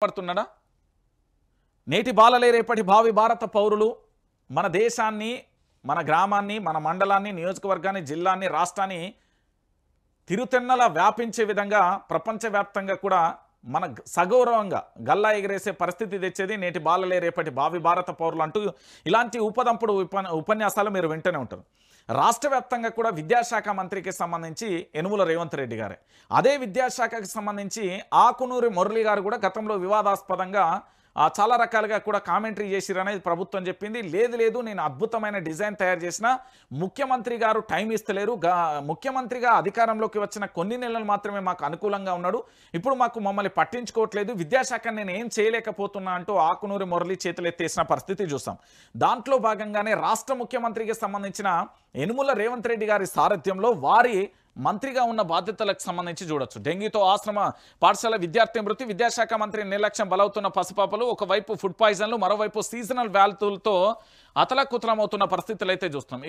పడుతున్నాడా? నేటి బాలలే రేపటి భావి భారత పౌరులు మన దేశాన్ని, మన గ్రామాన్ని, మన మండలాన్ని, నియోజకవర్గాన్ని, జిల్లాని, రాష్ట్రాన్ని తిరుతెన్నల వ్యాపించే విధంగా ప్రపంచవ్యాప్తంగా కూడా మన సగౌరవంగా గల్లా ఎగరేసే పరిస్థితి తెచ్చేది నేటి బాలలే రేపటి భావి భారత పౌరులు అంటూ ఇలాంటి ఉపదంపుడు ఉపన్యాసాలు మీరు వింటూనే ఉంటారు. రాష్ట్ర వ్యాప్తంగా కూడా విద్యాశాఖ మంత్రికి సంబంధించి యనుమల రేవంత్ రెడ్డి గారే, అదే విద్యాశాఖకి సంబంధించి ఆకునూరి మురళి గారు కూడా గతంలో వివాదాస్పదంగా చాలా రకాలుగా కూడా కామెంటరీ చేసిరనేది ప్రభుత్వం చెప్పింది. లేదు నేను అద్భుతమైన డిజైన్ తయారు చేసిన, ముఖ్యమంత్రి గారు టైం ఇస్తలేరు, ముఖ్యమంత్రిగా అధికారంలోకి వచ్చిన కొన్ని నెలలు మాత్రమే మాకు అనుకూలంగా ఉన్నాడు, ఇప్పుడు మమ్మల్ని పట్టించుకోవట్లేదు, విద్యాశాఖను నేను ఏం చేయలేకపోతున్నా అంటూ ఆకునూరి మురళి చేతులెత్తేసిన పరిస్థితి చూసాం. దాంట్లో భాగంగానే రాష్ట్ర ముఖ్యమంత్రికి సంబంధించిన యనుమల రేవంత్ రెడ్డి గారి సారథ్యంలో వారి మంత్రిగా ఉన్న బాధ్యతలకు సంబంధించి చూడొచ్చు. డెంగీతో ఆశ్రమ పాఠశాల విద్యార్థి మృతి, విద్యాశాఖ మంత్రి నిర్లక్ష్యం బలవుతున్న పసిపాపలు, ఒకవైపు ఫుడ్ పాయిజన్లు, మరోవైపు సీజనల్ వ్యాధులతో అతలకుతలమవుతున్న పరిస్థితులు అయితే చూస్తున్నాం.